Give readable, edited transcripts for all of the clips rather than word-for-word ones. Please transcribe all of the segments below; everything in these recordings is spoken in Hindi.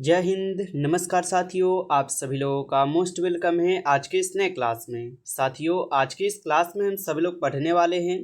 जय हिंद। नमस्कार साथियों, आप सभी लोगों का मोस्ट वेलकम है आज के इस नए क्लास में। साथियों, आज के इस क्लास में हम सभी लोग पढ़ने वाले हैं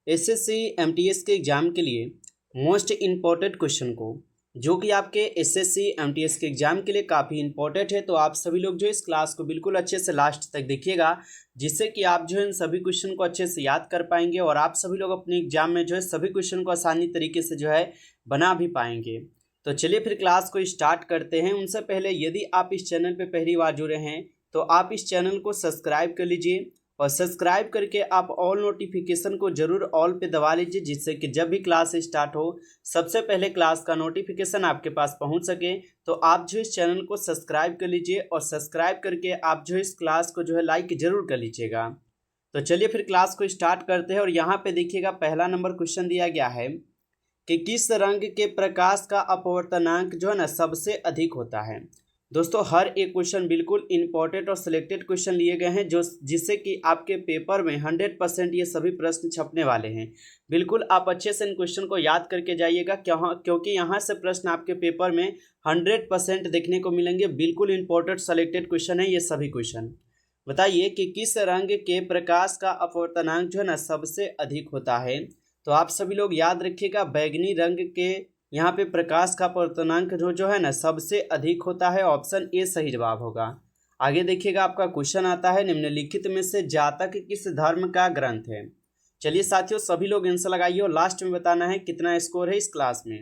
एसएससी एमटीएस के एग्ज़ाम के लिए मोस्ट इम्पॉर्टेंट क्वेश्चन को, जो कि आपके एसएससी एमटीएस के एग्ज़ाम के लिए काफ़ी इंपॉर्टेंट है। तो आप सभी लोग जो इस क्लास को बिल्कुल अच्छे से लास्ट तक देखिएगा, जिससे कि आप जो है इन सभी क्वेश्चन को अच्छे से याद कर पाएंगे और आप सभी लोग अपने एग्जाम में जो है सभी क्वेश्चन को आसानी तरीके से जो है बना भी पाएंगे। तो चलिए फिर क्लास को स्टार्ट करते हैं। उनसे पहले यदि आप इस चैनल पर पहली बार जुड़े हैं तो आप इस चैनल को सब्सक्राइब कर लीजिए और सब्सक्राइब करके आप ऑल नोटिफिकेशन को जरूर ऑल पे दबा लीजिए, जिससे कि जब भी क्लास स्टार्ट हो सबसे पहले क्लास का नोटिफिकेशन आपके पास पहुंच सके। तो आप जो इस चैनल को सब्सक्राइब कर लीजिए और सब्सक्राइब करके आप जो इस क्लास को जो है लाइक जरूर कर लीजिएगा। तो चलिए फिर क्लास को स्टार्ट करते हैं। और यहाँ पे देखिएगा पहला नंबर क्वेश्चन दिया गया है कि किस रंग के प्रकाश का अपवर्तनांक जो है ना सबसे अधिक होता है। दोस्तों, हर एक क्वेश्चन बिल्कुल इंपॉर्टेंट और सिलेक्टेड क्वेश्चन लिए गए हैं जो जिससे कि आपके पेपर में 100% ये सभी प्रश्न छपने वाले हैं। बिल्कुल आप अच्छे से इन क्वेश्चन को याद करके जाइएगा, क्योंकि यहाँ से प्रश्न आपके पेपर में 100% देखने को मिलेंगे। बिल्कुल इंपॉर्टेंट सिलेक्टेड क्वेश्चन है ये सभी क्वेश्चन। बताइए कि किस रंग के प्रकाश का अपवर्तनांक जो है ना सबसे अधिक होता है। तो आप सभी लोग याद रखिएगा, बैगनी रंग के यहाँ पे प्रकाश का अपवर्तनांक जो है ना सबसे अधिक होता है। ऑप्शन ए सही जवाब होगा। आगे देखिएगा, आपका क्वेश्चन आता है निम्नलिखित में से जातक किस धर्म का ग्रंथ है। चलिए साथियों, सभी लोग आंसर लगाइए और लास्ट में बताना है कितना स्कोर है इस क्लास में।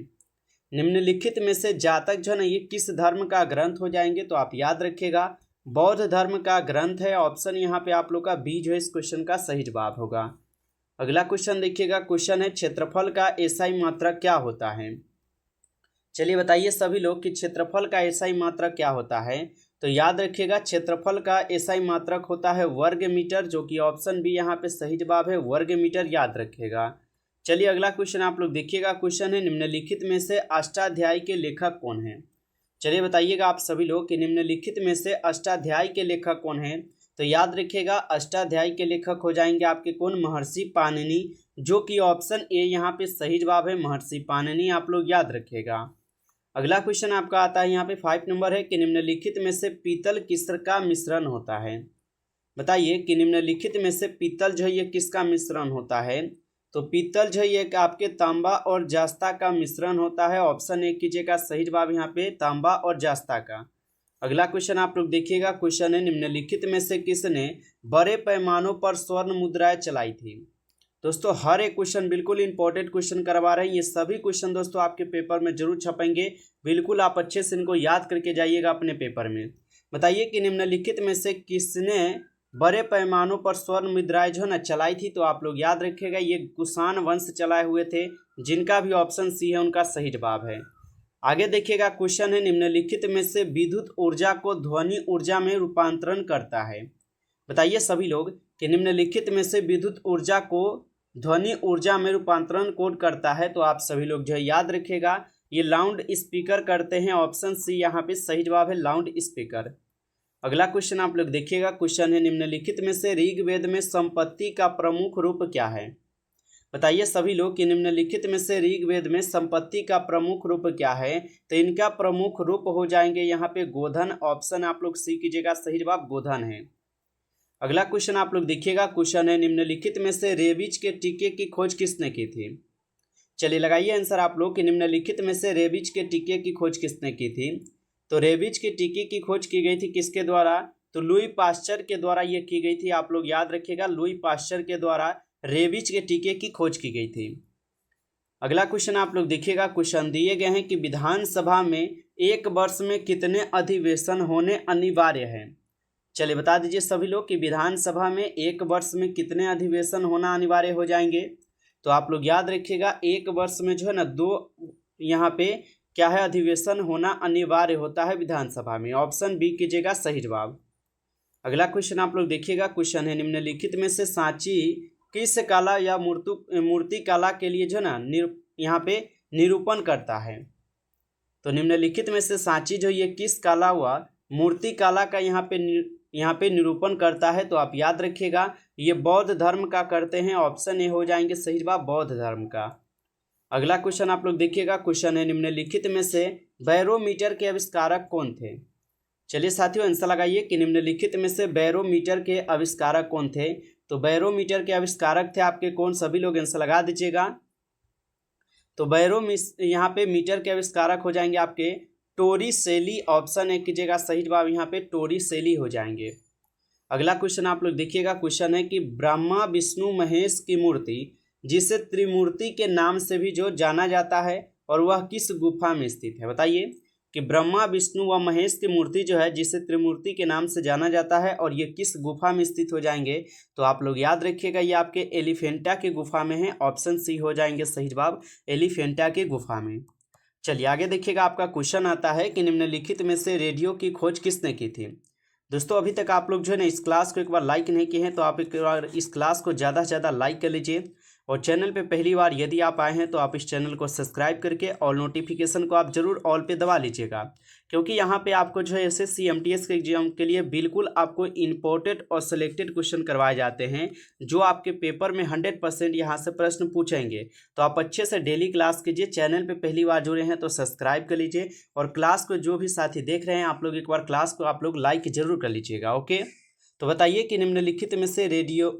निम्नलिखित में से जातक जो है ना ये किस धर्म का ग्रंथ हो जाएंगे। तो आप याद रखिएगा, बौद्ध धर्म का ग्रंथ है। ऑप्शन यहाँ पे आप लोग का बी जो है इस क्वेश्चन का सही जवाब होगा। अगला क्वेश्चन देखिएगा, क्वेश्चन है क्षेत्रफल का एसआई मात्रक क्या होता है। चलिए बताइए सभी लोग कि क्षेत्रफल का एसआई मात्रक क्या होता है। तो याद रखिएगा, क्षेत्रफल का एसआई मात्रक होता है वर्ग मीटर, जो कि ऑप्शन बी यहाँ पे सही जवाब है, वर्ग मीटर याद रखिएगा। चलिए अगला क्वेश्चन आप लोग देखिएगा, क्वेश्चन है निम्नलिखित में से अष्टाध्यायी के लेखक कौन है। चलिए बताइएगा आप सभी लोग कि निम्नलिखित में से अष्टाध्यायी के लेखक कौन है। तो याद रखिएगा, अष्टाध्यायी के लेखक हो जाएंगे आपके कौन, महर्षि पाणिनि, जो कि ऑप्शन ए यहाँ पे सही जवाब है, महर्षि पाणिनि आप लोग याद रखिएगा। अगला क्वेश्चन आपका आता है यहाँ पे 5 नंबर है कि निम्नलिखित में से पीतल किसका का मिश्रण होता है। बताइए कि निम्नलिखित में से पीतल जो है ये किसका मिश्रण होता है। तो पीतल जो है ये आपके तांबा और जास्ता का मिश्रण होता है। ऑप्शन ए कीजिएगा सही जवाब यहाँ पे तांबा और जास्ता का। अगला क्वेश्चन आप लोग देखिएगा, क्वेश्चन है निम्नलिखित में से किसने बड़े पैमानों पर स्वर्ण मुद्राएं चलाई थी। दोस्तों, हर एक क्वेश्चन बिल्कुल इंपॉर्टेंट क्वेश्चन करवा रहे हैं। ये सभी क्वेश्चन दोस्तों आपके पेपर में जरूर छपेंगे। बिल्कुल आप अच्छे से इनको याद करके जाइएगा अपने पेपर में। बताइए कि निम्नलिखित में से किसने बड़े पैमानों पर स्वर्ण मुद्राएं जो है ना चलाई थी। तो आप लोग याद रखिएगा, ये कुषाण वंश चलाए हुए थे, जिनका भी ऑप्शन सी है उनका सही जवाब है। आगे देखिएगा, क्वेश्चन है निम्नलिखित में से विद्युत ऊर्जा को ध्वनि ऊर्जा में रूपांतरण करता है। बताइए सभी लोग कि निम्नलिखित में से विद्युत ऊर्जा को ध्वनि ऊर्जा में रूपांतरण कौन करता है। तो आप सभी लोग जो है याद रखिएगा, ये लाउड स्पीकर करते हैं। ऑप्शन सी यहाँ पे सही जवाब है, लाउड स्पीकर। अगला क्वेश्चन आप लोग देखिएगा, क्वेश्चन है निम्नलिखित में से ऋग्वेद में संपत्ति का प्रमुख रूप क्या है। बताइए सभी लोग कि निम्नलिखित में से ऋग्वेद में संपत्ति का प्रमुख रूप क्या है। तो इनका प्रमुख रूप हो जाएंगे यहाँ पे गोधन। ऑप्शन आप लोग सी कीजिएगा सही जवाब गोधन है। अगला क्वेश्चन आप लोग देखिएगा, क्वेश्चन है निम्नलिखित में से रेबीज के टीके की खोज किसने की थी। चलिए लगाइए आंसर आप लोग कि निम्नलिखित में से रेबीज के टीके की खोज किसने की थी। तो रेबीज के टीके की खोज की गई थी किसके द्वारा। तो लुई पास्चर के द्वारा ये की गई थी। आप लोग याद रखिएगा, लुई पास्चर के द्वारा रेबीज के टीके की खोज की गई थी। अगला क्वेश्चन आप लोग देखिएगा, क्वेश्चन दिए गए हैं कि विधानसभा में एक वर्ष में कितने अधिवेशन होने अनिवार्य है। चलिए बता दीजिए सभी लोग कि विधानसभा में एक वर्ष में कितने अधिवेशन होना अनिवार्य हो जाएंगे। तो आप लोग याद रखिएगा, एक वर्ष में जो है ना 2 यहाँ पे क्या है, अधिवेशन होना अनिवार्य होता है विधानसभा में। ऑप्शन बी कीजिएगा सही जवाब। अगला क्वेश्चन आप लोग देखिएगा, क्वेश्चन है निम्नलिखित में से सांची किस कला या मूर्ति कला के लिए जो ना यहाँ पे निरूपण करता है। तो निम्नलिखित में से सांची जो ये किस कला व मूर्ति कला का यहाँ पे निरूपण करता है। तो आप याद रखिएगा, ये बौद्ध धर्म का करते हैं। ऑप्शन ए हो जाएंगे सही जवाब बौद्ध धर्म का। अगला क्वेश्चन आप लोग देखिएगा, क्वेश्चन है निम्नलिखित में से बैरोमीटर के आविष्कारक कौन थे। चलिए साथियों आंसर लगाइए कि निम्नलिखित में से बैरोमीटर के आविष्कारक कौन थे। तो बैरोमीटर के आविष्कारक थे आपके कौन, सभी लोग आंसर लगा दीजिएगा। तो यहाँ पे मीटर के आविष्कारक हो जाएंगे आपके टोरिसेली, ऑप्शन एक कीजिएगा सही जवाब यहाँ पे टोरिसेली हो जाएंगे। अगला क्वेश्चन आप लोग देखिएगा, क्वेश्चन है कि ब्रह्मा विष्णु महेश की मूर्ति जिसे त्रिमूर्ति के नाम से भी जो जाना जाता है और वह किस गुफा में स्थित है। बताइए कि ब्रह्मा विष्णु व महेश की मूर्ति जो है जिसे त्रिमूर्ति के नाम से जाना जाता है और ये किस गुफा में स्थित हो जाएंगे। तो आप लोग याद रखिएगा ये आपके एलिफेंटा की गुफा में है, ऑप्शन सी हो जाएंगे सही जवाब एलिफेंटा की गुफा में। चलिए आगे देखिएगा, आपका क्वेश्चन आता है कि निम्नलिखित में से रेडियो की खोज किसने की थी। दोस्तों अभी तक आप लोग जो है ना इस क्लास को एक बार लाइक नहीं किए हैं तो आप एक बार इस क्लास को ज़्यादा से ज़्यादा लाइक कर लीजिए, और चैनल पे पहली बार यदि आप आए हैं तो आप इस चैनल को सब्सक्राइब करके और नोटिफिकेशन को आप जरूर ऑल पे दबा लीजिएगा, क्योंकि यहाँ पे आपको जो है एसएससी एमटीएस के एग्जाम के लिए बिल्कुल आपको इंपॉर्टेंट और सिलेक्टेड क्वेश्चन करवाए जाते हैं जो आपके पेपर में 100% यहाँ से प्रश्न पूछेंगे। तो आप अच्छे से डेली क्लास कीजिए, चैनल पे पहली बार जुड़े हैं तो सब्सक्राइब कर लीजिए, और क्लास को जो भी साथी देख रहे हैं आप लोग एक बार क्लास को आप लोग लाइक जरूर कर लीजिएगा। ओके, तो बताइए कि निम्नलिखित में से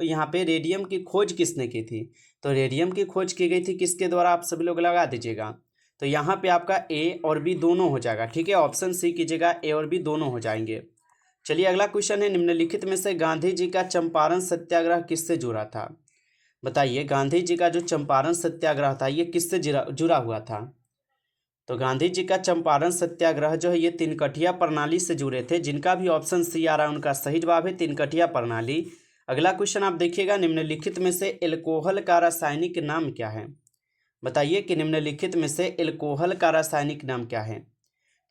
यहाँ पे रेडियम की खोज किसने की थी। तो रेडियम की खोज की गई थी किसके द्वारा, आप सभी लोग लगा दीजिएगा। तो यहाँ पे आपका ए और बी दोनों हो जाएगा, ठीक है, ऑप्शन सी कीजिएगा, ए और बी दोनों हो जाएंगे। चलिए अगला क्वेश्चन है, निम्नलिखित में से गांधी जी का चंपारण सत्याग्रह किससे जुड़ा था। बताइए गांधी जी का जो चंपारण सत्याग्रह था ये किससे जुड़ा हुआ था। तो गांधी जी का चंपारण सत्याग्रह जो है ये तिनकठिया प्रणाली से जुड़े थे, जिनका भी ऑप्शन सी आ रहा है उनका सही जवाब है तिनकठिया प्रणाली। अगला क्वेश्चन आप देखिएगा, निम्नलिखित में से एल्कोहल का रासायनिक नाम क्या है। बताइए कि निम्नलिखित में से एल्कोहल का रासायनिक नाम क्या है।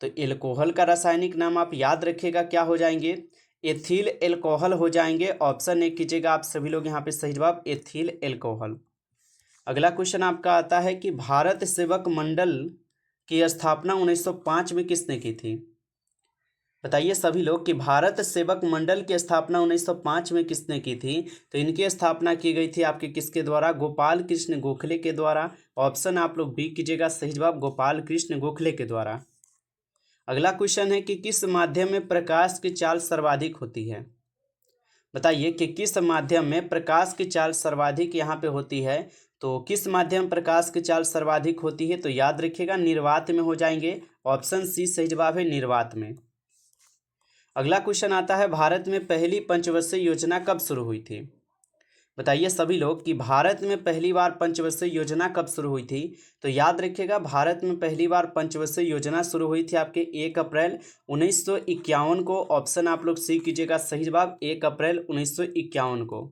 तो एल्कोहल का रासायनिक नाम आप याद रखिएगा क्या हो जाएंगे, एथिल एल्कोहल हो जाएंगे, ऑप्शन एक कीजिएगा आप सभी लोग यहाँ पे सही जवाब एथिल एल्कोहल। अगला क्वेश्चन आपका आता है कि भारत सेवक मंडल की स्थापना 1905 में किसने की थी। बताइए सभी लोग कि भारत सेवक मंडल की स्थापना 1905 में किसने की थी। तो इनकी स्थापना की गई थी आपके किसके द्वारा, गोपाल कृष्ण गोखले के द्वारा, ऑप्शन आप लोग बी कीजिएगा सही जवाब गोपाल कृष्ण गोखले के द्वारा। अगला क्वेश्चन है कि किस माध्यम में प्रकाश की चाल सर्वाधिक होती है। बताइए कि किस माध्यम में प्रकाश की चाल सर्वाधिक यहाँ पे होती है। तो किस माध्यम प्रकाश की चाल सर्वाधिक होती है, तो याद रखिएगा निर्वात में हो जाएंगे, ऑप्शन सी सही जवाब है निर्वात में। अगला क्वेश्चन आता है, भारत में पहली पंचवर्षीय योजना कब शुरू हुई थी। बताइए सभी लोग कि भारत में पहली बार पंचवर्षीय योजना कब शुरू हुई थी। तो याद रखिएगा भारत में पहली बार पंचवर्षीय योजना शुरू हुई थी आपके 1 अप्रैल 1951 को, ऑप्शन आप लोग सी कीजिएगा सही जवाब 1 अप्रैल 1951 को।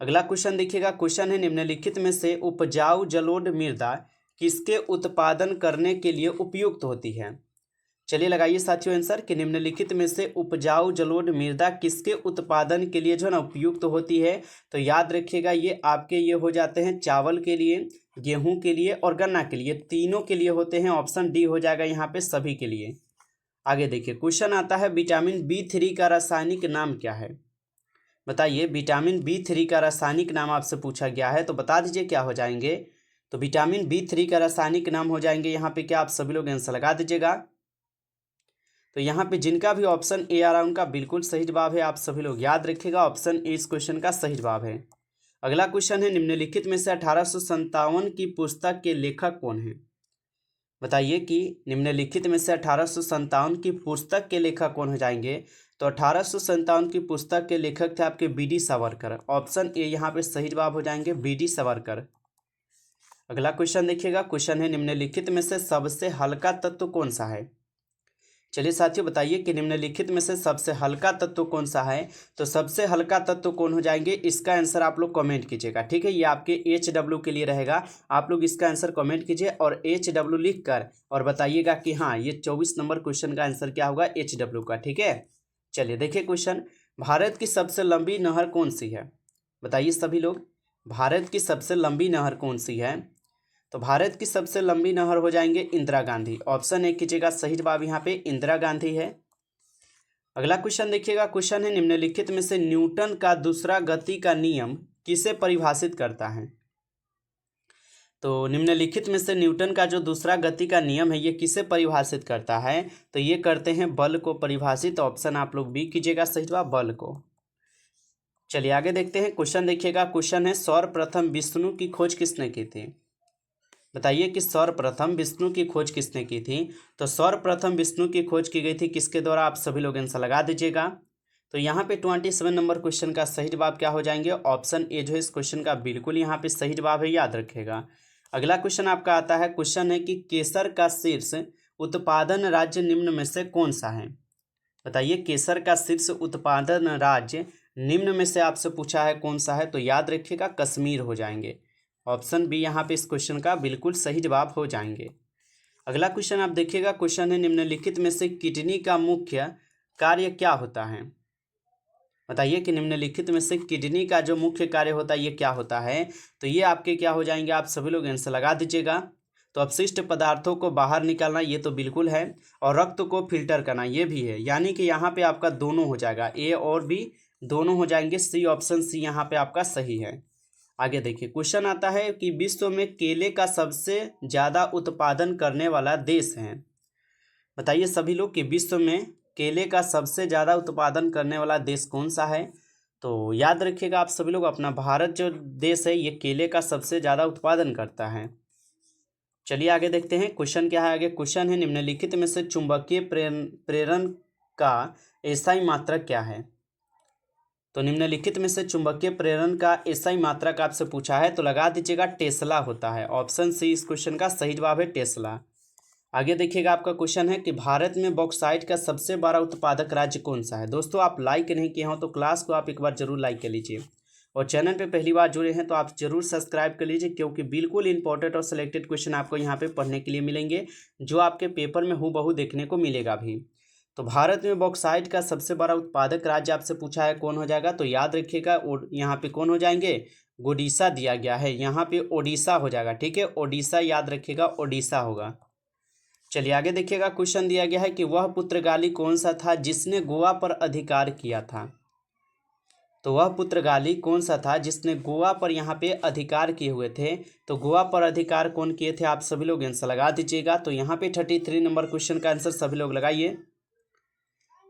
अगला क्वेश्चन देखिएगा, क्वेश्चन है निम्नलिखित में से उपजाऊ जलोढ़ मृदा किसके उत्पादन करने के लिए उपयुक्त होती है। चलिए लगाइए साथियों आंसर कि निम्नलिखित में से उपजाऊ जलोढ़ मृदा किसके उत्पादन के लिए जो है ना उपयुक्त होती है। तो याद रखिएगा ये आपके ये हो जाते हैं चावल के लिए, गेहूं के लिए और गन्ना के लिए, तीनों के लिए होते हैं, ऑप्शन डी हो जाएगा यहाँ पे सभी के लिए। आगे देखिए क्वेश्चन आता है, विटामिन B3 का रासायनिक नाम क्या है। बताइए विटामिन B3 का रासायनिक नाम आपसे पूछा गया है, तो बता दीजिए क्या हो जाएंगे। तो विटामिन B3 का रासायनिक नाम हो जाएंगे यहाँ पे क्या, आप सभी लोग आंसर लगा दीजिएगा। तो यहाँ पे जिनका भी ऑप्शन ए आ रहा है उनका बिल्कुल सही जवाब है, आप सभी लोग याद रखिएगा ऑप्शन ए इस क्वेश्चन का सही जवाब है। अगला क्वेश्चन है, निम्नलिखित में से 1857 की पुस्तक के लेखक कौन है। बताइए कि निम्नलिखित में से 1857 की पुस्तक के लेखक कौन हो जाएंगे। तो 1857 की पुस्तक के लेखक थे आपके बी.डी. सावरकर, ऑप्शन ए यहाँ पे सही जवाब हो जाएंगे बी.डी. सावरकर। अगला क्वेश्चन देखिएगा, क्वेश्चन है निम्नलिखित में से सबसे हल्का तत्व कौन सा है। चलिए साथियों बताइए कि निम्नलिखित में से सबसे हल्का तत्व कौन सा है। तो सबसे हल्का तत्व कौन हो जाएंगे, इसका आंसर आप लोग कमेंट कीजिएगा, ठीक है, ये आपके HW के लिए रहेगा, आप लोग इसका आंसर कमेंट कीजिए और HW लिख कर और बताइएगा कि हाँ ये 24 नंबर क्वेश्चन का आंसर क्या होगा HW का, ठीक है। चलिए देखिए क्वेश्चन, भारत की सबसे लंबी नहर कौन सी है। बताइए सभी लोग भारत की सबसे लंबी नहर कौन सी है। तो भारत की सबसे लंबी नहर हो जाएंगे इंदिरा गांधी, ऑप्शन एक कीजिएगा सही जवाब यहाँ पे इंदिरा गांधी है। अगला क्वेश्चन देखिएगा, क्वेश्चन है निम्नलिखित में से न्यूटन का दूसरा गति का नियम किसे परिभाषित करता है। तो निम्नलिखित में से न्यूटन का जो दूसरा गति का नियम है ये किसे परिभाषित करता है? तो ये करते हैं बल को परिभाषित। ऑप्शन आप लोग बी कीजिएगा सही जवाब बल को। चलिए आगे देखते हैं। क्वेश्चन देखिएगा। क्वेश्चन है सर्वप्रथम विष्णु की खोज किसने की थी? बताइए कि सर्वप्रथम विष्णु की खोज किसने की थी? तो सर्वप्रथम विष्णु की खोज की गई थी किसके द्वारा? आप सभी लोग आंसर लगा दीजिएगा। तो यहाँ पे 27 नंबर क्वेश्चन का सही जवाब क्या हो जाएंगे? ऑप्शन ए जो है इस क्वेश्चन का बिल्कुल यहाँ पे सही जवाब है, याद रखिएगा। अगला क्वेश्चन आपका आता है। क्वेश्चन है कि केसर का शीर्ष उत्पादन राज्य निम्न में से कौन सा है? बताइए केसर का शीर्ष उत्पादन राज्य निम्न में से आपसे पूछा है कौन सा है? तो याद रखिएगा कश्मीर हो जाएंगे। ऑप्शन बी यहाँ पे इस क्वेश्चन का बिल्कुल सही जवाब हो जाएंगे। अगला क्वेश्चन आप देखिएगा। क्वेश्चन है निम्नलिखित में से किडनी का मुख्य कार्य क्या होता है? बताइए कि निम्नलिखित में से किडनी का जो मुख्य कार्य होता है ये क्या होता है? तो ये आपके क्या हो जाएंगे? आप सभी लोग आंसर लगा दीजिएगा। तो अपशिष्ट पदार्थों को बाहर निकालना ये तो बिल्कुल है, और रक्त को फिल्टर करना ये भी है, यानी कि यहाँ पे आपका दोनों हो जाएगा, ए और बी दोनों हो जाएंगे। सी ऑप्शन सी यहाँ पे आपका सही है। आगे देखिए क्वेश्चन आता है कि विश्व में केले का सबसे ज़्यादा उत्पादन करने वाला देश है। बताइए सभी लोग कि विश्व में केले का सबसे ज़्यादा उत्पादन करने वाला देश कौन सा है? तो याद रखिएगा आप सभी लोग अपना भारत जो देश है ये केले का सबसे ज़्यादा उत्पादन करता है। चलिए आगे देखते हैं। क्वेश्चन क्या है आगे? क्वेश्चन है निम्नलिखित में से चुंबकीय प्रेरण का एसआई मात्रक क्या है? तो निम्नलिखित में से चुंबकीय प्रेरण का एसआई मात्रक आपसे पूछा है तो लगा दीजिएगा टेस्ला होता है। ऑप्शन सी इस क्वेश्चन का सही जवाब है टेस्ला। आगे देखिएगा आपका क्वेश्चन है कि भारत में बॉक्साइट का सबसे बड़ा उत्पादक राज्य कौन सा है? दोस्तों आप लाइक नहीं किए हो तो क्लास को आप एक बार जरूर लाइक कर लीजिए, और चैनल पे पहली बार जुड़े हैं तो आप जरूर सब्सक्राइब कर लीजिए, क्योंकि बिल्कुल इंपॉर्टेंट और सिलेक्टेड क्वेश्चन आपको यहाँ पे पढ़ने के लिए मिलेंगे जो आपके पेपर में हूबहू देखने को मिलेगा भी। तो भारत में बॉक्साइट का सबसे बड़ा उत्पादक राज्य आपसे पूछा है कौन हो जाएगा? तो याद रखिएगा यहाँ पे कौन हो जाएंगे? ओडिशा दिया गया है, यहाँ पे ओडिशा हो जाएगा। ठीक है, ओडिशा याद रखिएगा, ओडिशा होगा। चलिए आगे देखिएगा। क्वेश्चन दिया गया है कि वह पुर्तगाली कौन सा था जिसने गोवा पर अधिकार किया था? तो वह पुर्तगाली कौन सा था जिसने गोवा पर यहाँ पे अधिकार किए हुए थे? तो गोवा पर अधिकार कौन किए थे? आप सभी लोग आंसर लगा दीजिएगा। तो यहाँ पे 33 नंबर क्वेश्चन का आंसर सभी लोग लगाइए।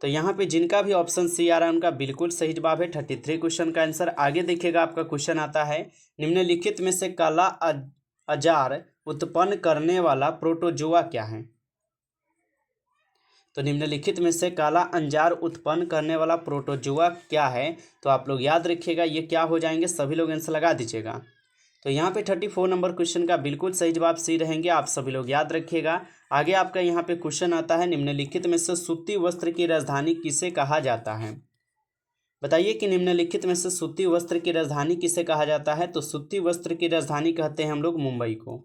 तो यहाँ पे जिनका भी ऑप्शन सी आ रहा है उनका बिल्कुल सही जवाब है 33 क्वेश्चन का आंसर। आगे देखिएगा आपका क्वेश्चन आता है निम्नलिखित में से काला अजार उत्पन्न करने वाला प्रोटोजोआ क्या है? तो निम्नलिखित में से काला अंजार उत्पन्न करने वाला प्रोटोजोआ क्या है? तो आप लोग याद रखिएगा ये क्या हो जाएंगे? सभी लोग आंसर लगा दीजिएगा। तो यहाँ पे 34 नंबर क्वेश्चन का बिल्कुल सही जवाब सी रहेंगे, आप सभी लोग याद रखिएगा। आगे आपका यहाँ पे क्वेश्चन आता है निम्नलिखित में से सूती वस्त्र की राजधानी किसे कहा जाता है? बताइए कि निम्नलिखित में से सूती वस्त्र की राजधानी किसे कहा जाता है? तो सूती वस्त्र की राजधानी कहते हैं हम लोग मुंबई को।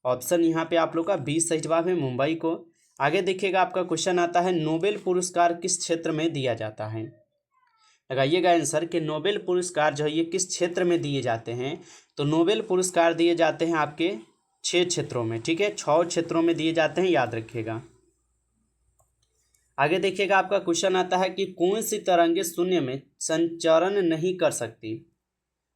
ऑप्शन यहाँ पे आप लोग का बी सही जवाब है, मुंबई को। आगे देखिएगा आपका क्वेश्चन आता है नोबेल पुरस्कार किस क्षेत्र में दिया जाता है? लगाइएगा आंसर कि नोबेल पुरस्कार जो है ये किस क्षेत्र में दिए जाते हैं? तो नोबेल पुरस्कार दिए जाते हैं आपके 6 क्षेत्रों में। ठीक है, 6 क्षेत्रों में दिए जाते हैं, याद रखिएगा। आगे देखिएगा आपका क्वेश्चन आता है कि कौन सी तरंगे शून्य में संचरण नहीं कर सकती?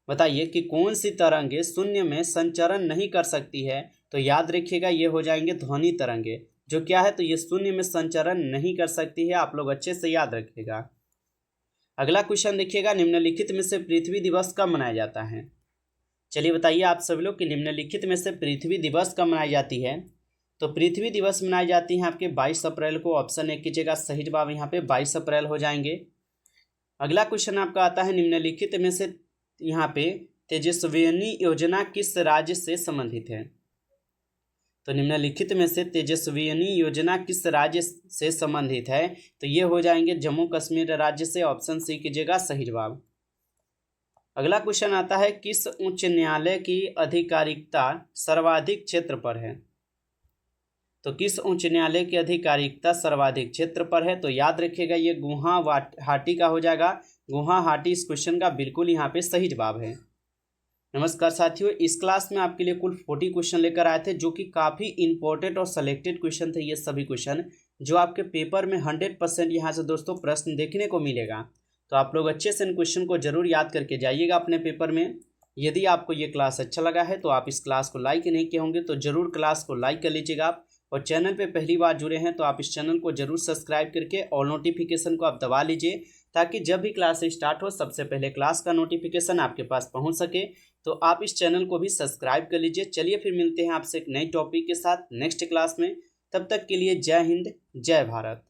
बताइए कि कौन सी तरंगे शून्य में संचरण नहीं कर सकती है? तो याद रखिएगा ये हो जाएंगे ध्वनि तरंगे, जो क्या है तो ये शून्य में संचरण नहीं कर सकती है। आप लोग अच्छे से याद रखिएगा। अगला क्वेश्चन देखिएगा निम्नलिखित में से पृथ्वी दिवस कब मनाया जाता है? चलिए बताइए आप सभी लोग कि निम्नलिखित में से पृथ्वी दिवस कब मनाई जाती है? तो पृथ्वी दिवस मनाई जाती है आपके 22 अप्रैल को। ऑप्शन ए कीजिएगा सही जवाब यहाँ पे 22 अप्रैल हो जाएंगे। अगला क्वेश्चन आपका आता है निम्नलिखित में से यहाँ पे तेजस्विनी योजना किस राज्य से संबंधित है? तो निम्नलिखित में से तेजस्विनी योजना किस राज्य से संबंधित है? तो ये हो जाएंगे जम्मू कश्मीर राज्य से। ऑप्शन सी कीजिएगा सही जवाब। अगला क्वेश्चन आता है किस उच्च न्यायालय की आधिकारिकता सर्वाधिक क्षेत्र पर है? तो किस उच्च न्यायालय की आधिकारिकता सर्वाधिक क्षेत्र पर है? तो याद रखिएगा ये गुवाहाटी का हो जाएगा। गुवाहाटी इस क्वेश्चन का बिल्कुल यहाँ पे सही जवाब है। नमस्कार साथियों, इस क्लास में आपके लिए कुल 40 क्वेश्चन लेकर आए थे जो कि काफ़ी इंपॉर्टेंट और सेलेक्टेड क्वेश्चन थे। ये सभी क्वेश्चन जो आपके पेपर में 100% यहाँ से दोस्तों प्रश्न देखने को मिलेगा। तो आप लोग अच्छे से इन क्वेश्चन को जरूर याद करके जाइएगा अपने पेपर में। यदि आपको ये क्लास अच्छा लगा है तो आप इस क्लास को लाइक नहीं किए होंगे तो ज़रूर क्लास को लाइक कर लीजिएगा आप। और चैनल पे पहली बार जुड़े हैं तो आप इस चैनल को ज़रूर सब्सक्राइब करके और नोटिफिकेशन को आप दबा लीजिए, ताकि जब भी क्लास स्टार्ट हो सबसे पहले क्लास का नोटिफिकेशन आपके पास पहुंच सके। तो आप इस चैनल को भी सब्सक्राइब कर लीजिए। चलिए फिर मिलते हैं आपसे एक नई टॉपिक के साथ नेक्स्ट क्लास में। तब तक के लिए जय हिंद, जय भारत।